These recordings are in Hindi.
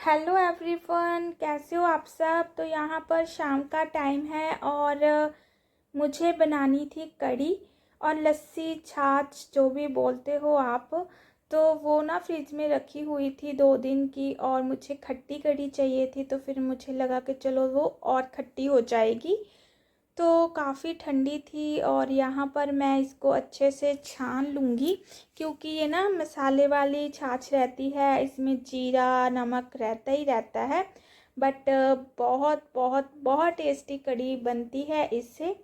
हेलो एवरीवन, कैसे हो आप सब। तो यहाँ पर शाम का टाइम है और मुझे बनानी थी कढ़ी और लस्सी, छाछ जो भी बोलते हो आप। तो वो ना फ्रिज में रखी हुई थी 2 दिन की और मुझे खट्टी कढ़ी चाहिए थी। तो फिर मुझे लगा कि चलो वो और खट्टी हो जाएगी। तो काफ़ी ठंडी थी और यहाँ पर मैं इसको अच्छे से छान लूँगी, क्योंकि ये ना मसाले वाली छाछ रहती है, इसमें जीरा नमक रहता ही रहता है। बट बहुत बहुत बहुत टेस्टी कढ़ी बनती है इससे।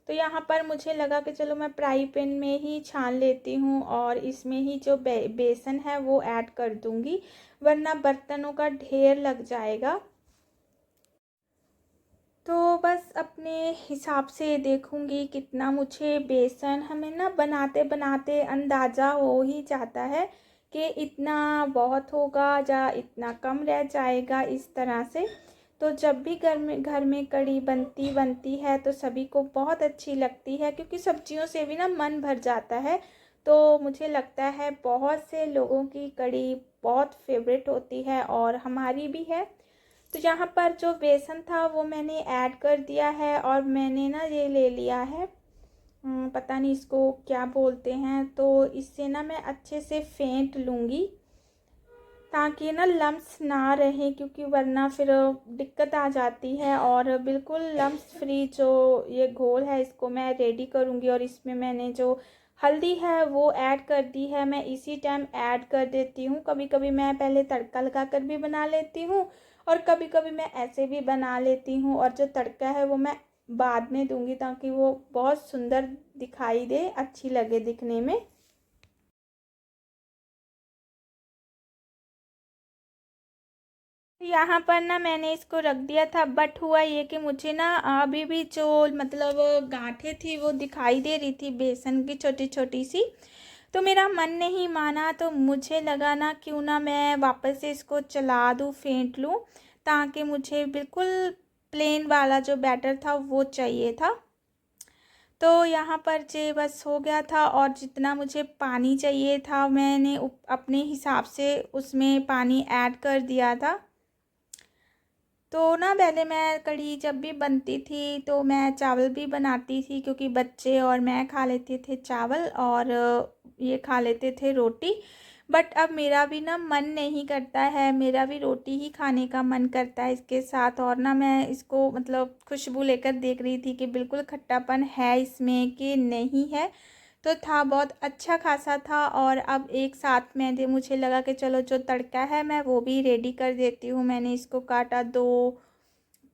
तो यहाँ पर मुझे लगा कि चलो मैं फ्राई पैन में ही छान लेती हूँ और इसमें ही जो बेसन है वो ऐड कर दूँगी, वरना बर्तनों का ढेर लग जाएगा। तो बस अपने हिसाब से देखूंगी कितना मुझे बेसन, हमें ना बनाते बनाते अंदाज़ा हो ही जाता है कि इतना बहुत होगा या इतना कम रह जाएगा, इस तरह से। तो जब भी घर में कढ़ी बनती बनती है तो सभी को बहुत अच्छी लगती है, क्योंकि सब्जियों से भी ना मन भर जाता है। तो मुझे लगता है बहुत से लोगों की कढ़ी बहुत फेवरेट होती है और हमारी भी है। तो यहाँ पर जो बेसन था वो मैंने ऐड कर दिया है और मैंने ना ये ले लिया है, पता नहीं इसको क्या बोलते हैं। तो इससे ना मैं अच्छे से फेंट लूँगी ताकि ना लम्स ना रहे, क्योंकि वरना फिर दिक्कत आ जाती है। और बिल्कुल लम्स फ्री जो ये घोल है इसको मैं रेडी करूँगी। और इसमें मैंने जो हल्दी है वो ऐड कर दी है, मैं इसी टाइम ऐड कर देती हूँ। कभी कभी मैं पहले तड़का लगा कर भी बना लेती हूँ और कभी कभी मैं ऐसे भी बना लेती हूँ। और जो तड़का है वो मैं बाद में दूंगी ताकि वो बहुत सुंदर दिखाई दे, अच्छी लगे दिखने में। यहाँ पर ना मैंने इसको रख दिया था, बट हुआ ये कि मुझे ना अभी भी जो मतलब गांठें थी वो दिखाई दे रही थी बेसन की, छोटी छोटी सी। तो मेरा मन नहीं माना, तो मुझे लगा ना क्यों ना मैं वापस से इसको चला दूँ, फेंट लूँ, ताकि मुझे बिल्कुल प्लेन वाला जो बैटर था वो चाहिए था। तो यहाँ पर जे बस हो गया था और जितना मुझे पानी चाहिए था मैंने अपने हिसाब से उसमें पानी ऐड कर दिया था। तो ना पहले मैं कढ़ी जब भी बनती थी तो मैं चावल भी बनाती थी, क्योंकि बच्चे और मैं खा लेते थे चावल और ये खा लेते थे रोटी। बट अब मेरा भी ना मन नहीं करता है, मेरा भी रोटी ही खाने का मन करता है इसके साथ। और ना मैं इसको मतलब खुशबू लेकर देख रही थी कि बिल्कुल खट्टापन है इसमें कि नहीं है। तो था, बहुत अच्छा खासा था। और अब एक साथ में मुझे लगा कि चलो जो तड़का है मैं वो भी रेडी कर देती हूँ। मैंने इसको काटा, 2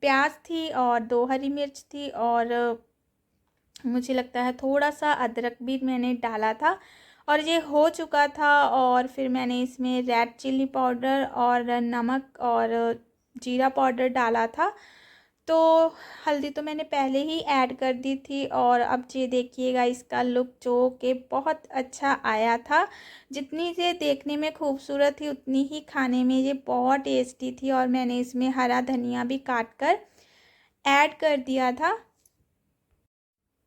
प्याज थी और 2 हरी मिर्च थी और मुझे लगता है थोड़ा सा अदरक भी मैंने डाला था। और ये हो चुका था और फिर मैंने इसमें रेड चिल्ली पाउडर और नमक और जीरा पाउडर डाला था। तो हल्दी तो मैंने पहले ही ऐड कर दी थी। और अब ये देखिएगा इसका लुक जो कि बहुत अच्छा आया था। जितनी ये देखने में खूबसूरत थी उतनी ही खाने में ये बहुत टेस्टी थी। और मैंने इसमें हरा धनिया भी काट कर ऐड कर दिया था।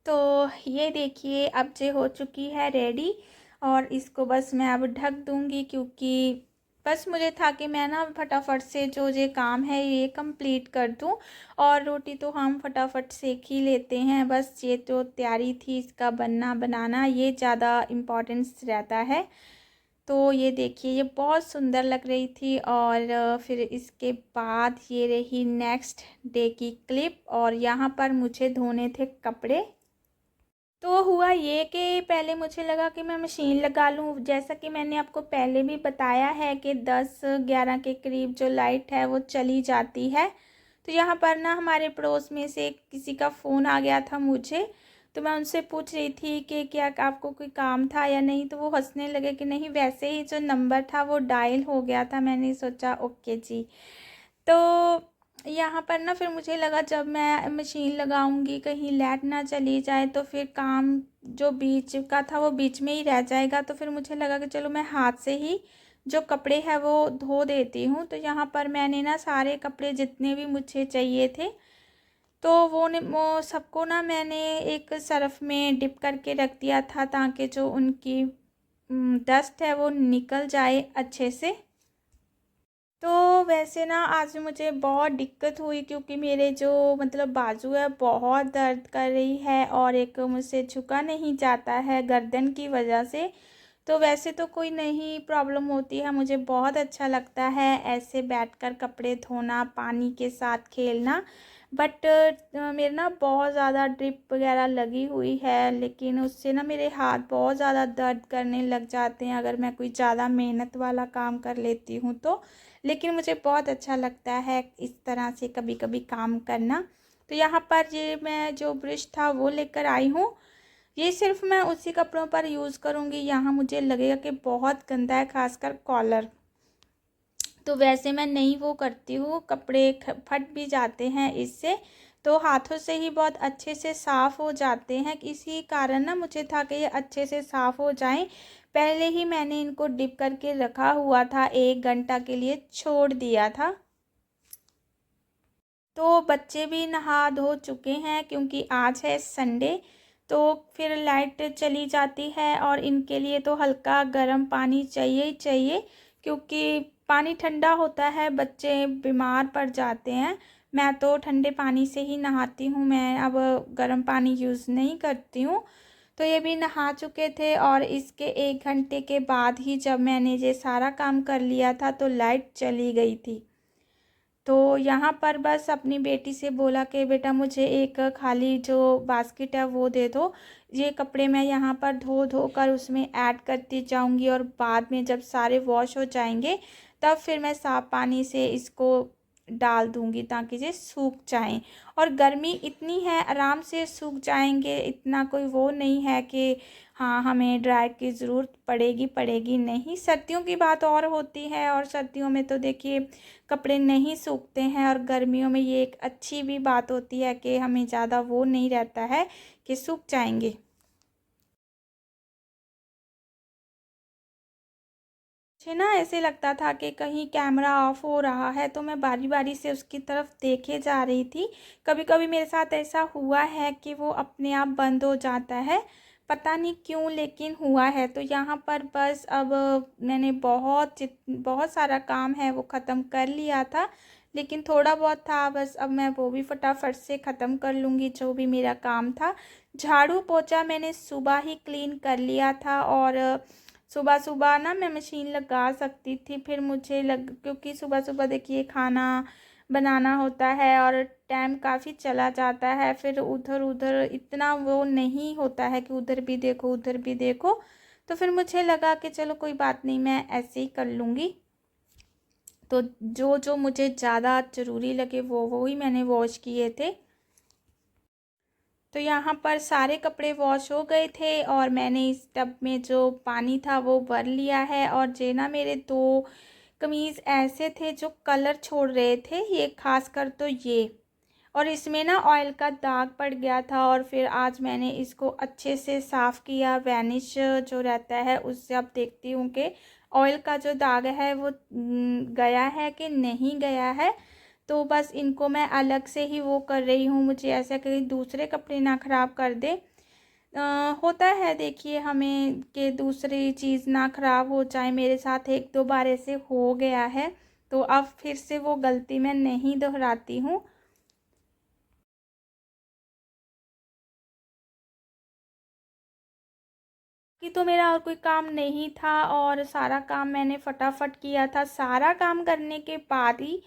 तो ये देखिए अब ये हो चुकी है रेडी। और इसको बस मैं अब ढक दूंगी, क्योंकि बस मुझे था कि मैं ना फटाफट से जो ये काम है ये कंप्लीट कर दूं। और रोटी तो हम फटाफट सेक ही लेते हैं, बस ये तो तैयारी थी इसका बनना बनाना, ये ज़्यादा इम्पोर्टेंस रहता है। तो ये देखिए ये बहुत सुंदर लग रही थी। और फिर इसके बाद ये रही नेक्स्ट डे की क्लिप। और यहाँ पर मुझे धोने थे कपड़े। तो हुआ ये कि पहले मुझे लगा कि मैं मशीन लगा लूँ, जैसा कि मैंने आपको पहले भी बताया है कि 10-11 के करीब जो लाइट है वो चली जाती है। तो यहाँ पर ना हमारे पड़ोस में से किसी का फ़ोन आ गया था मुझे। तो मैं उनसे पूछ रही थी कि क्या आपको कोई काम था या नहीं। तो वो हंसने लगे कि नहीं, वैसे ही जो नंबर था वो डायल हो गया था। मैंने सोचा ओके जी। तो यहाँ पर ना फिर मुझे लगा जब मैं मशीन लगाऊंगी कहीं लाइट ना चली जाए तो फिर काम जो बीच का था वो बीच में ही रह जाएगा। तो फिर मुझे लगा कि चलो मैं हाथ से ही जो कपड़े हैं वो धो देती हूँ। तो यहाँ पर मैंने ना सारे कपड़े जितने भी मुझे चाहिए थे तो वो सबको ना मैंने एक सर्फ़ में डिप करके रख दिया था, ताकि जो उनकी डस्ट है वो निकल जाए अच्छे से। तो वैसे ना आज मुझे बहुत दिक्कत हुई, क्योंकि मेरे जो मतलब बाजू है बहुत दर्द कर रही है और एक मुझसे झुका नहीं जाता है गर्दन की वजह से। तो वैसे तो कोई नहीं प्रॉब्लम होती है, मुझे बहुत अच्छा लगता है ऐसे बैठकर कपड़े धोना, पानी के साथ खेलना। बट मेरे ना बहुत ज़्यादा ड्रिप वगैरह लगी हुई है, लेकिन उससे ना मेरे हाथ बहुत ज़्यादा दर्द करने लग जाते हैं अगर मैं कोई ज़्यादा मेहनत वाला काम कर लेती हूँ तो। लेकिन मुझे बहुत अच्छा लगता है इस तरह से कभी कभी काम करना। तो यहाँ पर ये मैं जो ब्रश था वो लेकर आई हूँ। ये सिर्फ मैं उसी कपड़ों पर यूज़ करूँगी, यहाँ मुझे लगेगा कि बहुत गंदा है, खासकर कॉलर। तो वैसे मैं नहीं वो करती हूँ, कपड़े फट भी जाते हैं इससे। तो हाथों से ही बहुत अच्छे से साफ़ हो जाते हैं, इसी कारण ना मुझे था कि ये अच्छे से साफ़ हो जाएं। पहले ही मैंने इनको डिप करके रखा हुआ था, 1 घंटा के लिए छोड़ दिया था। तो बच्चे भी नहा धो चुके हैं, क्योंकि आज है संडे। तो फिर लाइट चली जाती है और इनके लिए तो हल्का गर्म पानी चाहिए ही चाहिए, क्योंकि पानी ठंडा होता है, बच्चे बीमार पड़ जाते हैं। मैं तो ठंडे पानी से ही नहाती हूँ, मैं अब गर्म पानी यूज़ नहीं करती हूँ। तो ये भी नहा चुके थे और इसके 1 घंटे के बाद ही जब मैंने ये सारा काम कर लिया था तो लाइट चली गई थी। तो यहाँ पर बस अपनी बेटी से बोला कि बेटा मुझे एक खाली जो बास्केट है वो दे दो, ये कपड़े मैं यहाँ पर धो धो कर उसमें ऐड करती जाऊँगी और बाद में जब सारे वॉश हो जाएंगे तब फिर मैं साफ़ पानी से इसको डाल दूँगी ताकि ये सूख जाएं। और गर्मी इतनी है, आराम से सूख जाएंगे, इतना कोई वो नहीं है कि हाँ हमें ड्राई की ज़रूरत पड़ेगी पड़ेगी नहीं। सर्दियों की बात और होती है, और सर्दियों में तो देखिए कपड़े नहीं सूखते हैं, और गर्मियों में ये एक अच्छी भी बात होती है कि हमें ज़्यादा वो नहीं रहता है कि सूख जाएंगे। मुझे ना ऐसे लगता था कि कहीं कैमरा ऑफ हो रहा है, तो मैं बारी बारी से उसकी तरफ देखे जा रही थी। कभी कभी मेरे साथ ऐसा हुआ है कि वो अपने आप बंद हो जाता है, पता नहीं क्यों, लेकिन हुआ है। तो यहाँ पर बस अब मैंने बहुत सारा काम है वो ख़त्म कर लिया था, लेकिन थोड़ा बहुत था बस, अब मैं वो भी फटाफट से ख़त्म कर लूँगी जो भी मेरा काम था। झाड़ू पोछा मैंने सुबह ही क्लीन कर लिया था, और सुबह सुबह ना मैं मशीन लगा सकती थी, फिर मुझे लग क्योंकि सुबह सुबह देखिए खाना बनाना होता है और टाइम काफ़ी चला जाता है, फिर उधर उधर इतना वो नहीं होता है कि उधर भी देखो उधर भी देखो। तो फिर मुझे लगा कि चलो कोई बात नहीं, मैं ऐसे ही कर लूँगी। तो जो जो मुझे ज़्यादा ज़रूरी लगे वो ही मैंने वॉश किए थे। तो यहाँ पर सारे कपड़े वॉश हो गए थे और मैंने इस टब में जो पानी था वो भर लिया है। और जे ना मेरे दो कमीज़ ऐसे थे जो कलर छोड़ रहे थे, ये खास कर तो ये, और इसमें ना ऑयल का दाग पड़ गया था, और फिर आज मैंने इसको अच्छे से साफ़ किया, वैनिश जो रहता है उससे। अब देखती हूँ कि ऑयल का जो दाग है वो गया है कि नहीं गया है। तो बस इनको मैं अलग से ही वो कर रही हूँ, मुझे ऐसा कहीं दूसरे कपड़े ना ख़राब कर दे। होता है देखिए हमें कि दूसरी चीज़ ना ख़राब हो जाए, मेरे साथ 1-2 बार ऐसे हो गया है, तो अब फिर से वो गलती मैं नहीं दोहराती हूँ। कि तो मेरा और कोई काम नहीं था और सारा काम मैंने फटाफट किया था। सारा काम करने के बाद ही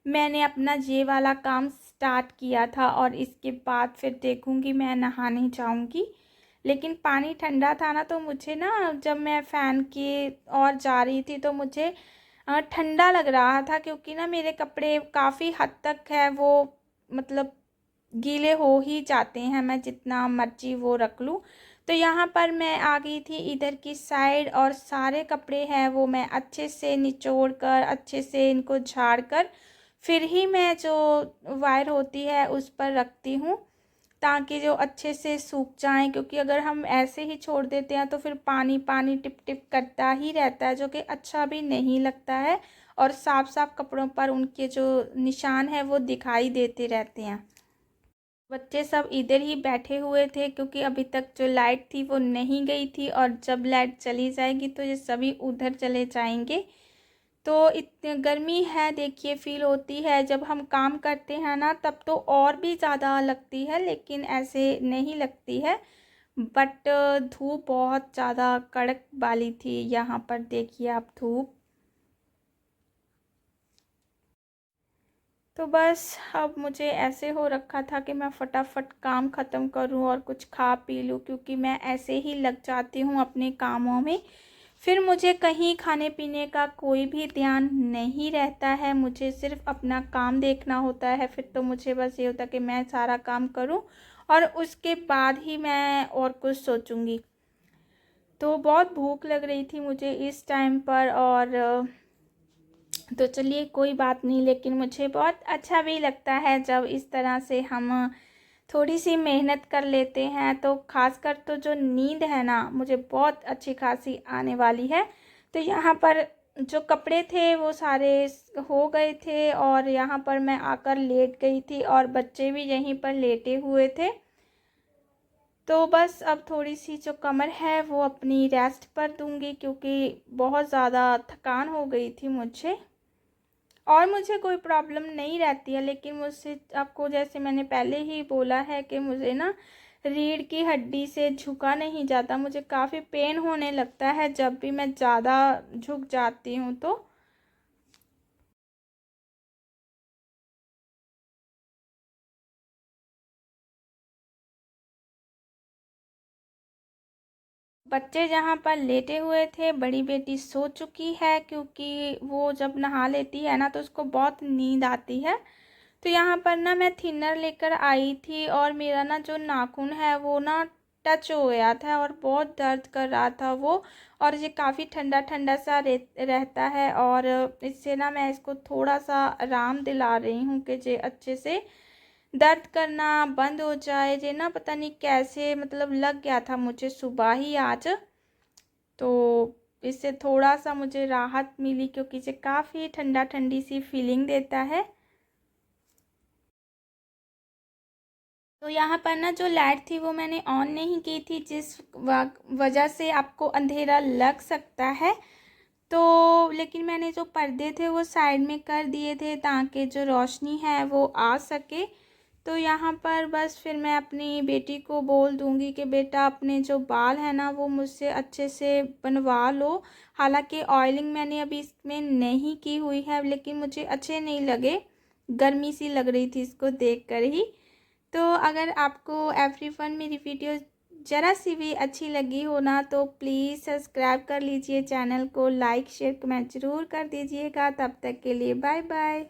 मैंने अपना ये वाला काम स्टार्ट किया था, और इसके बाद फिर देखूंगी मैं नहाने जाऊंगी। लेकिन पानी ठंडा था ना, तो मुझे ना जब मैं फ़ैन के और जा रही थी तो मुझे ठंडा लग रहा था, क्योंकि ना मेरे कपड़े काफ़ी हद तक है वो मतलब गीले हो ही जाते हैं, मैं जितना मर्जी वो रख लूँ। तो यहाँ पर मैं आ गई थी इधर की साइड, और सारे कपड़े हैं वो मैं अच्छे से निचोड़ कर, अच्छे से इनको झाड़ कर, फिर ही मैं जो वायर होती है उस पर रखती हूँ, ताकि जो अच्छे से सूख जाएं। क्योंकि अगर हम ऐसे ही छोड़ देते हैं तो फिर पानी पानी टिप टिप करता ही रहता है, जो कि अच्छा भी नहीं लगता है, और साफ साफ कपड़ों पर उनके जो निशान है वो दिखाई देते रहते हैं। बच्चे सब इधर ही बैठे हुए थे, क्योंकि अभी तक जो लाइट थी वो नहीं गई थी, और जब लाइट चली जाएगी तो ये सभी उधर चले जाएंगे। तो इतनी गर्मी है देखिए फ़ील होती है। जब हम काम करते हैं ना तब तो और भी ज़्यादा लगती है, लेकिन ऐसे नहीं लगती है। बट धूप बहुत ज़्यादा कड़क वाली थी। यहाँ पर देखिए आप धूप। तो बस अब मुझे ऐसे हो रखा था कि मैं फटाफट काम ख़त्म करूं और कुछ खा पी लूं, क्योंकि मैं ऐसे ही लग जाती हूं अपने कामों में। फिर मुझे कहीं खाने पीने का कोई भी ध्यान नहीं रहता है, मुझे सिर्फ अपना काम देखना होता है। फिर तो मुझे बस ये होता है कि मैं सारा काम करूं और उसके बाद ही मैं और कुछ सोचूंगी। तो बहुत भूख लग रही थी मुझे इस टाइम पर, और तो चलिए कोई बात नहीं, लेकिन मुझे बहुत अच्छा भी लगता है जब इस तरह से हम थोड़ी सी मेहनत कर लेते हैं। तो खासकर तो जो नींद है ना, मुझे बहुत अच्छी खासी आने वाली है। तो यहाँ पर जो कपड़े थे वो सारे हो गए थे, और यहाँ पर मैं आकर लेट गई थी और बच्चे भी यहीं पर लेटे हुए थे। तो बस अब थोड़ी सी जो कमर है वो अपनी रेस्ट पर दूंगी, क्योंकि बहुत ज़्यादा थकान हो गई थी मुझे। और मुझे कोई प्रॉब्लम नहीं रहती है, लेकिन मुझसे आपको जैसे मैंने पहले ही बोला है कि मुझे ना रीढ़ की हड्डी से झुका नहीं जाता। मुझे काफ़ी पेन होने लगता है जब भी मैं ज़्यादा झुक जाती हूँ तो। बच्चे जहाँ पर लेटे हुए थे, बड़ी बेटी सो चुकी है, क्योंकि वो जब नहा लेती है ना तो उसको बहुत नींद आती है। तो यहाँ पर ना मैं थिनर लेकर आई थी, और मेरा ना जो नाखून है वो ना टच हो गया था और बहुत दर्द कर रहा था वो। और ये काफ़ी ठंडा ठंडा सा रहता है, और इससे ना मैं इसको थोड़ा सा आराम दिला रही हूँ कि जे अच्छे से दर्द करना बंद हो जाए। ये ना पता नहीं कैसे मतलब लग गया था मुझे सुबह ही आज। तो इससे थोड़ा सा मुझे राहत मिली, क्योंकि ये काफ़ी ठंडा ठंडी सी फीलिंग देता है। तो यहाँ पर ना जो लाइट थी वो मैंने ऑन नहीं की थी, जिस वजह से आपको अंधेरा लग सकता है। तो लेकिन मैंने जो पर्दे थे वो साइड में कर दिए थे ताकि जो रोशनी है वो आ सके। तो यहाँ पर बस फिर मैं अपनी बेटी को बोल दूँगी कि बेटा अपने जो बाल हैं ना वो मुझसे अच्छे से बनवा लो। हालांकि ऑयलिंग मैंने अभी इसमें नहीं की हुई है, लेकिन मुझे अच्छे नहीं लगे, गर्मी सी लग रही थी इसको देख कर ही। तो अगर आपको एवरीवन मेरी वीडियो ज़रा सी भी अच्छी लगी हो ना, तो प्लीज़ सब्सक्राइब कर लीजिए चैनल को, लाइक शेयर कमेंट ज़रूर कर दीजिएगा। तब तक के लिए बाय बाय।